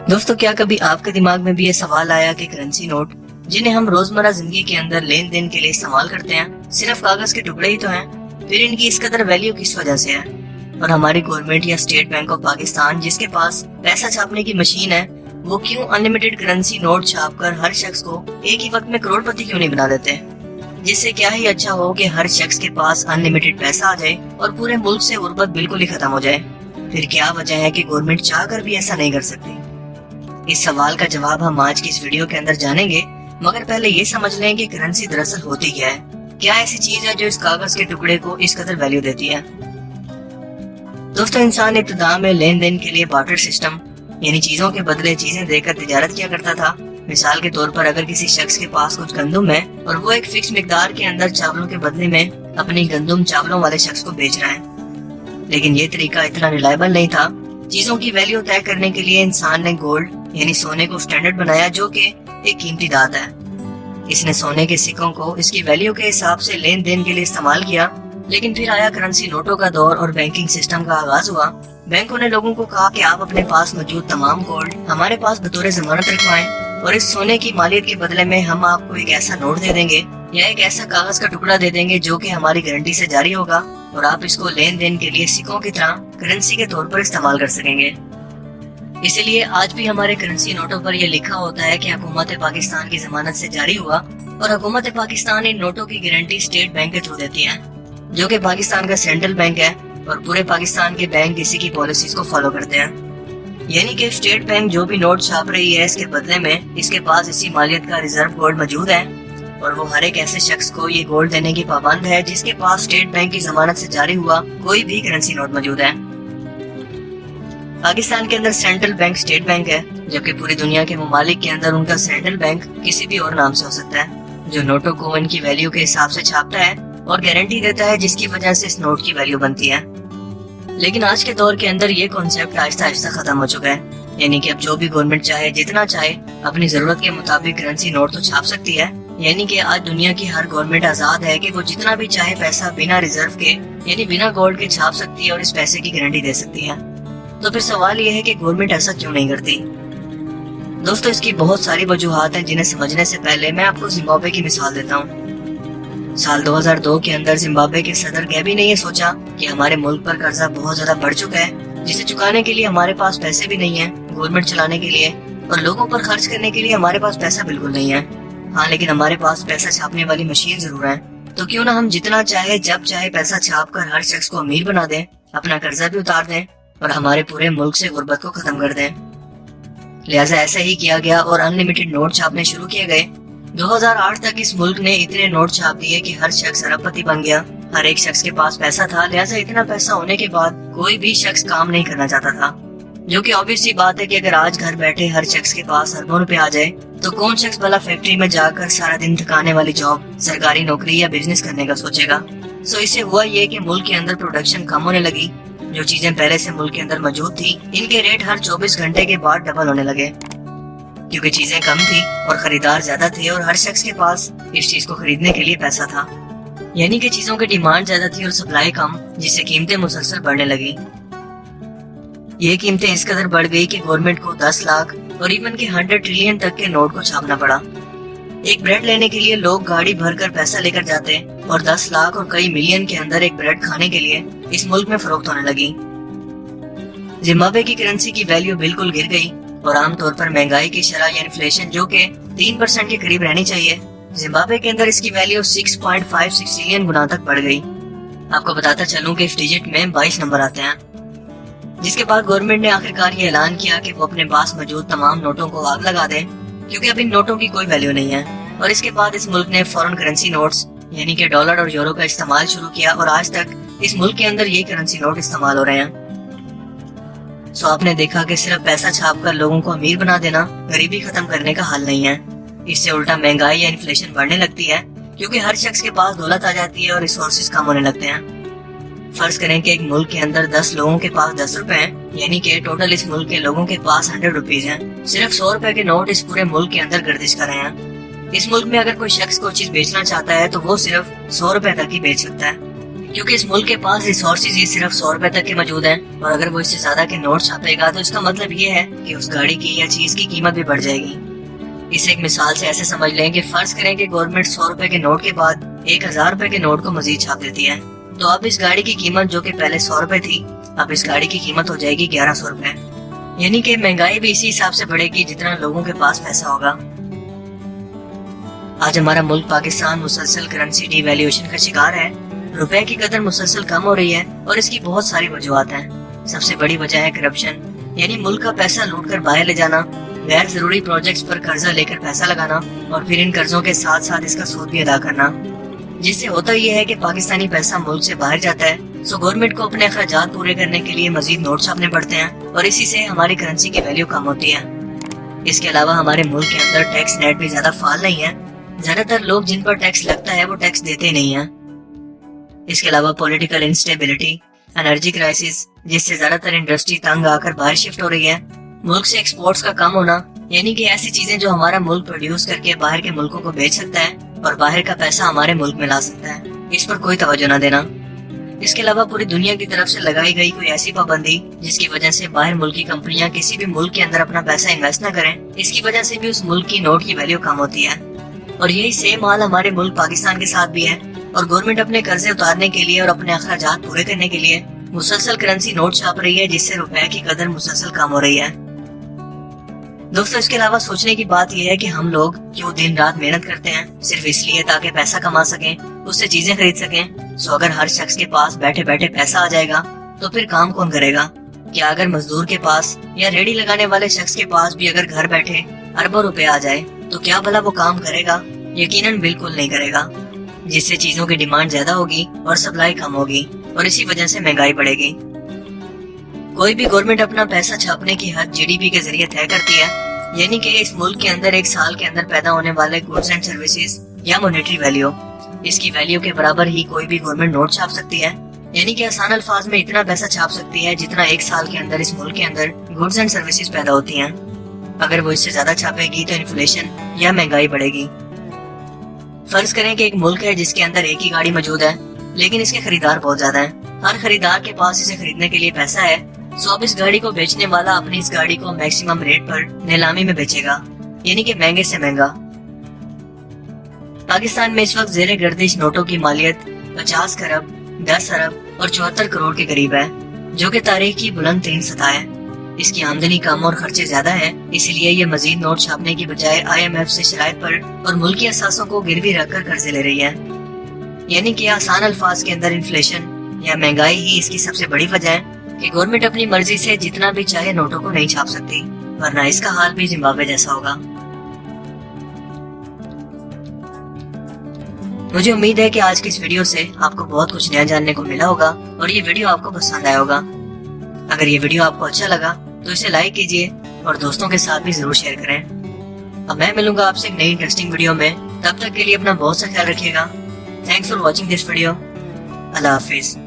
दोस्तों, क्या कभी आपके दिमाग में भी ये सवाल आया कि करेंसी नोट जिन्हें हम रोजमर्रा जिंदगी के अंदर लेन देन के लिए इस्तेमाल करते हैं, सिर्फ कागज के टुकड़े ही तो हैं, फिर इनकी इस कदर वैल्यू किस वजह से है? और हमारी गवर्नमेंट या स्टेट बैंक ऑफ पाकिस्तान जिसके पास पैसा छापने की मशीन है, वो क्यों अनलिमिटेड करेंसी नोट छाप कर हर शख्स को एक ही वक्त में करोड़पति क्यों नहीं बना देते? जिससे क्या ही अच्छा हो कि हर शख्स के पास अनलिमिटेड पैसा आ जाए और पूरे मुल्क से गुर्बत बिल्कुल ही खत्म हो जाए। फिर क्या वजह है कि गवर्नमेंट चाह कर भी ऐसा नहीं कर सकती? इस सवाल का जवाब हम आज की इस वीडियो के अंदर जानेंगे, मगर पहले ये समझ लें कि करेंसी दरअसल होती क्या है। क्या ऐसी चीज है जो इस कागज के टुकड़े को इस कदर वैल्यू देती है? दोस्तों, इंसान इब्तिदा में लेन देन के लिए बार्टर सिस्टम यानी चीजों के बदले चीजें देकर तिजारत किया करता था। मिसाल के तौर पर अगर किसी शख्स के पास कुछ गंदुम है और वो एक फिक्स मिकदार के अंदर चावलों के बदले में अपनी गंदुम चावलों वाले शख्स को बेच रहा है, लेकिन ये तरीका इतना रिलायबल नहीं था। चीजों की वैल्यू तय करने के लिए इंसान ने गोल्ड यानी सोने को स्टैंडर्ड बनाया, जो कि एक कीमती धात है। इसने सोने के सिक्कों को इसकी वैल्यू के हिसाब से लेन देन के लिए इस्तेमाल किया, लेकिन फिर आया करेंसी नोटों का दौर और बैंकिंग सिस्टम का आगाज हुआ। बैंकों ने लोगों को कहा कि आप अपने पास मौजूद तमाम गोल्ड हमारे पास बतौर जमानत रखवाएं और इस सोने की मालियत के बदले में हम आपको एक ऐसा नोट दे देंगे या एक ऐसा कागज का टुकड़ा दे देंगे जो कि हमारी गारंटी से जारी होगा और आप इसको लेन देन के लिए सिक्कों की तरह करेंसी के तौर पर इस्तेमाल कर सकेंगे। इसीलिए आज भी हमारे करेंसी नोटों पर यह लिखा होता है कि हुकूमत पाकिस्तान की जमानत से जारी हुआ, और हुकूमत पाकिस्तान इन नोटों की गारंटी स्टेट बैंक के थ्रू देती है, जो कि पाकिस्तान का सेंट्रल बैंक है, और पूरे पाकिस्तान के बैंक इसी की पॉलिसीज को फॉलो करते हैं। यानी कि स्टेट बैंक जो भी नोट छाप रही है, इसके बदले में इसके पास इसी मालियत का रिजर्व गोल्ड मौजूद है, और वो हर एक ऐसे शख्स को ये गोल्ड देने की पाबंद है जिसके पास स्टेट बैंक की जमानत से जारी हुआ कोई भी करेंसी नोट मौजूद है। पाकिस्तान के अंदर सेंट्रल बैंक स्टेट बैंक है, जबकि पूरी दुनिया के ममालिक के अंदर उनका सेंट्रल बैंक किसी भी और नाम से हो सकता है, जो नोटों को इनकी वैल्यू के हिसाब से छापता है और गारंटी देता है, जिसकी वजह से इस नोट की वैल्यू बनती है। लेकिन आज के दौर के अंदर ये कॉन्सेप्ट आहिस्ता आहिस्ता खत्म हो चुका है। यानी कि अब जो भी गवर्नमेंट चाहे, जितना चाहे, अपनी जरूरत के मुताबिक करेंसी नोट तो छाप सकती है। यानी कि आज दुनिया की हर गवर्नमेंट आजाद है कि वो जितना भी चाहे पैसा बिना रिजर्व के यानी बिना गोल्ड के छाप सकती है और इस पैसे की गारंटी दे सकती है। तो फिर सवाल ये है कि गवर्नमेंट ऐसा क्यों नहीं करती? दोस्तों, इसकी बहुत सारी वजूहात हैं, जिन्हें समझने से पहले मैं आपको जिम्बाब्वे की मिसाल देता हूँ। साल 2002 के अंदर जिम्बाब्वे के सदर गैबी ने ये सोचा कि हमारे मुल्क पर कर्जा बहुत ज्यादा बढ़ चुका है, जिसे चुकाने के लिए हमारे पास पैसे भी नहीं है, गवर्नमेंट चलाने के लिए और लोगों पर खर्च करने के लिए हमारे पास पैसा बिल्कुल नहीं है। हाँ, लेकिन हमारे पास पैसा छापने वाली मशीन जरूर है, तो क्यों ना हम जितना चाहे जब चाहे पैसा छाप कर हर शख्स को अमीर बना दें, अपना कर्जा भी उतार दें और हमारे पूरे मुल्क से गुर्बत को खत्म कर दें। लिहाजा ऐसा ही किया गया और अनलिमिटेड नोट छापने शुरू किए गए। 2008 तक इस मुल्क ने इतने नोट छाप दिए कि हर शख्स अरबपति बन गया। हर एक शख्स के पास पैसा था, लिहाजा इतना पैसा होने के बाद कोई भी शख्स काम नहीं करना चाहता था, जो कि ऑब्वियस सी बात है कि अगर आज घर बैठे हर शख्स के पास अरबों रुपए आ जाए तो कौन शख्स भला फैक्ट्री में जाकर सारा दिन थकाने वाली जॉब, सरकारी नौकरी या बिजनेस करने का सोचेगा? सो इससे हुआ ये कि मुल्क के अंदर प्रोडक्शन कम होने लगी। जो चीजें पहले से मुल्क के अंदर मौजूद थी, इनके रेट हर 24 घंटे के बाद डबल होने लगे, क्योंकि चीजें कम थी और खरीदार ज्यादा थे और हर शख्स के पास इस चीज को खरीदने के लिए पैसा था। यानी कि चीजों की डिमांड ज्यादा थी और सप्लाई कम, जिससे कीमतें मुसलसल बढ़ने लगी। ये कीमतें इस कदर बढ़ गई कि गवर्नमेंट को 10 लाख और इवन के 100 ट्रिलियन तक के नोट को छापना पड़ा। एक ब्रेड लेने के लिए लोग गाड़ी भरकर पैसा लेकर जाते और 10 लाख और कई मिलियन के अंदर एक ब्रेड खाने के लिए इस मुल्क में फरोख्त होने लगी। जिम्बाब्वे की करेंसी की वैल्यू बिल्कुल गिर गई और आमतौर पर महंगाई की शरह या इन्फ्लेशन जो कि 3% के करीब रहनी चाहिए, जिम्बाब्वे के अंदर इसकी वैल्यू 6.56 ट्रिलियन गुना तक बढ़ गई। आपको बताता चलूं कि इस डिजिट में 22 नंबर आते हैं। जिसके बाद गवर्नमेंट ने आखिरकार ये ऐलान किया कि वो अपने पास मौजूद तमाम नोटों को आग लगा दे, क्योंकि अब इन नोटों की कोई वैल्यू नहीं है। और इसके बाद इस मुल्क ने फॉरेन करेंसी नोट्स यानी कि डॉलर और यूरो का इस्तेमाल शुरू किया और आज तक इस मुल्क के अंदर ये करेंसी नोट इस्तेमाल हो रहे हैं। सो आपने देखा कि सिर्फ पैसा छाप कर लोगों को अमीर बना देना गरीबी खत्म करने का हल नहीं है। इससे उल्टा महंगाई या इन्फ्लेशन बढ़ने लगती है, क्योंकि हर शख्स के पास दौलत आ जाती है और रिसोर्सेज कम होने लगते हैं। फर्ज करें कि एक मुल्क के अंदर 10 लोगों के पास 10 रुपए हैं, यानी कि टोटल इस मुल्क के लोगों के पास 100 रुपीज हैं। सिर्फ 100 रुपए के नोट इस पूरे मुल्क के अंदर गर्दिश कर रहे हैं। इस मुल्क में अगर कोई शख्स कोई चीज बेचना चाहता है तो वो सिर्फ 100 रुपए तक ही बेच सकता है, کیونکہ اس ملک کے پاس ریسورسز صرف 100 روپے تک کے موجود ہیں، اور اگر وہ اس سے زیادہ کے نوٹ چھاپے گا تو اس کا مطلب یہ ہے کہ اس گاڑی کی یا چیز کی قیمت بھی بڑھ جائے گی۔ اسے ایک مثال سے ایسے سمجھ لیں کہ فرض کریں کہ گورنمنٹ 100 روپے کے نوٹ کے بعد 1000 روپے کے نوٹ کو مزید چھاپ دیتی ہے، تو اب اس گاڑی کی قیمت جو کہ پہلے 100 روپے تھی، اب اس گاڑی کی قیمت ہو جائے گی 1100 روپے۔ یعنی کہ مہنگائی بھی اسی حساب سے بڑھے گی جتنا لوگوں کے پاس پیسہ ہوگا۔ آج ہمارا ملک پاکستان مسلسل کرنسی ڈی ویلیویشن کا شکار ہے۔ روپے کی قدر مسلسل کم ہو رہی ہے اور اس کی بہت ساری وجوہات ہیں۔ سب سے بڑی وجہ ہے کرپشن، یعنی ملک کا پیسہ لوٹ کر باہر لے جانا، غیر ضروری پروجیکٹس پر قرضہ لے کر پیسہ لگانا، اور پھر ان قرضوں کے ساتھ ساتھ اس کا سود بھی ادا کرنا، جس سے ہوتا یہ ہے کہ پاکستانی پیسہ ملک سے باہر جاتا ہے، سو گورنمنٹ کو اپنے اخراجات پورے کرنے کے لیے مزید نوٹ چھاپنے پڑتے ہیں، اور اسی سے ہماری کرنسی کی ویلیو کم ہوتی ہے۔ اس کے علاوہ ہمارے ملک کے اندر ٹیکس نیٹ بھی زیادہ فعال نہیں ہے۔ زیادہ تر لوگ جن پر ٹیکس لگتا ہے وہ ٹیکس دیتے نہیں ہیں۔ اس کے علاوہ پولیٹیکل انسٹیبلٹی، انرجی کرائسس، جس سے زیادہ تر انڈسٹری تنگ آ کر باہر شفٹ ہو رہی ہے، ملک سے ایکسپورٹس کا کم ہونا، یعنی کہ ایسی چیزیں جو ہمارا ملک پروڈیوس کر کے باہر کے ملکوں کو بیچ سکتا ہے اور باہر کا پیسہ ہمارے ملک میں لا سکتا ہے، اس پر کوئی توجہ نہ دینا۔ اس کے علاوہ پوری دنیا کی طرف سے لگائی گئی کوئی ایسی پابندی جس کی وجہ سے باہر ملکی کمپنیاں کسی بھی ملک کے اندر اپنا پیسہ انویسٹ نہ کریں، اس کی وجہ سے بھی اس ملک کی نوٹ کی ویلیو کم ہوتی ہے۔ اور یہی سیم حال ہمارے ملک پاکستان کے ساتھ بھی ہے، اور گورنمنٹ اپنے قرضے اتارنے کے لیے اور اپنے اخراجات پورے کرنے کے لیے مسلسل کرنسی نوٹ چھاپ رہی ہے، جس سے روپے کی قدر مسلسل کم ہو رہی ہے۔ دوستو، اس کے علاوہ سوچنے کی بات یہ ہے کہ ہم لوگ کیوں دن رات محنت کرتے ہیں، صرف اس لیے تاکہ پیسہ کما سکیں، اس سے چیزیں خرید سکیں۔ سو اگر ہر شخص کے پاس بیٹھے بیٹھے پیسہ آ جائے گا تو پھر کام کون کرے گا؟ کیا اگر مزدور کے پاس یا ریڑھی لگانے والے شخص کے پاس بھی اگر گھر بیٹھے اربوں روپے آ جائے تو کیا بھلا وہ کام کرے گا؟ یقیناً بالکل نہیں کرے گا، جس سے چیزوں کی ڈیمانڈ زیادہ ہوگی اور سپلائی کم ہوگی، اور اسی وجہ سے مہنگائی بڑھے گی۔ کوئی بھی گورنمنٹ اپنا پیسہ چھاپنے کی حد جی ڈی پی کے ذریعے طے کرتی ہے، یعنی کہ اس ملک کے اندر ایک سال کے اندر پیدا ہونے والے گوڈز اینڈ سروسز یا مونیٹری ویلیو، اس کی ویلیو کے برابر ہی کوئی بھی گورنمنٹ نوٹ چھاپ سکتی ہے، یعنی کہ آسان الفاظ میں اتنا پیسہ چھاپ سکتی ہے جتنا ایک سال کے اندر اس ملک کے اندر گوڈز اینڈ سروسز پیدا ہوتی ہیں۔ اگر وہ اس سے زیادہ چھاپے گی تو انفلیشن یا مہنگائی بڑھے گی۔ فرض کریں کہ ایک ملک ہے جس کے اندر ایک ہی گاڑی موجود ہے، لیکن اس کے خریدار بہت زیادہ ہیں، ہر خریدار کے پاس اسے خریدنے کے لیے پیسہ ہے، سو اب اس گاڑی کو بیچنے والا اپنی اس گاڑی کو میکسیمم ریٹ پر نیلامی میں بیچے گا، یعنی کہ مہنگے سے مہنگا۔ پاکستان میں اس وقت زیر گردش نوٹوں کی مالیت 50 کروڑ، 10 ارب اور 74 کروڑ کے قریب ہے، جو کہ تاریخ کی بلند ترین سطح ہے۔ اس کی آمدنی کم اور خرچے زیادہ ہیں، اس لیے یہ مزید نوٹ چھاپنے کی بجائے IMF سے شرائط پر اور ملکی اثاثوں کو گروی رکھ کر قرضے لے رہی ہے، یعنی کہ آسان الفاظ کے اندر انفلیشن یا مہنگائی ہی اس کی سب سے بڑی وجہ ہے کہ گورنمنٹ اپنی مرضی سے جتنا بھی چاہے نوٹوں کو نہیں چھاپ سکتی، ورنہ اس کا حال بھی زمبابوے جیسا ہوگا۔ مجھے امید ہے کہ آج کی اس ویڈیو سے آپ کو بہت کچھ نیا جاننے کو ملا ہوگا اور یہ ویڈیو آپ کو پسند آیا ہوگا۔ اگر یہ ویڈیو آپ کو اچھا لگا تو اسے لائک کیجیے اور دوستوں کے ساتھ بھی ضرور شیئر کریں۔ اب میں ملوں گا آپ سے ایک نئی انٹرسٹنگ ویڈیو میں، تب تک کے لیے اپنا بہت سا خیال رکھیے گا۔ Thanks for watching this video. اللہ حافظ۔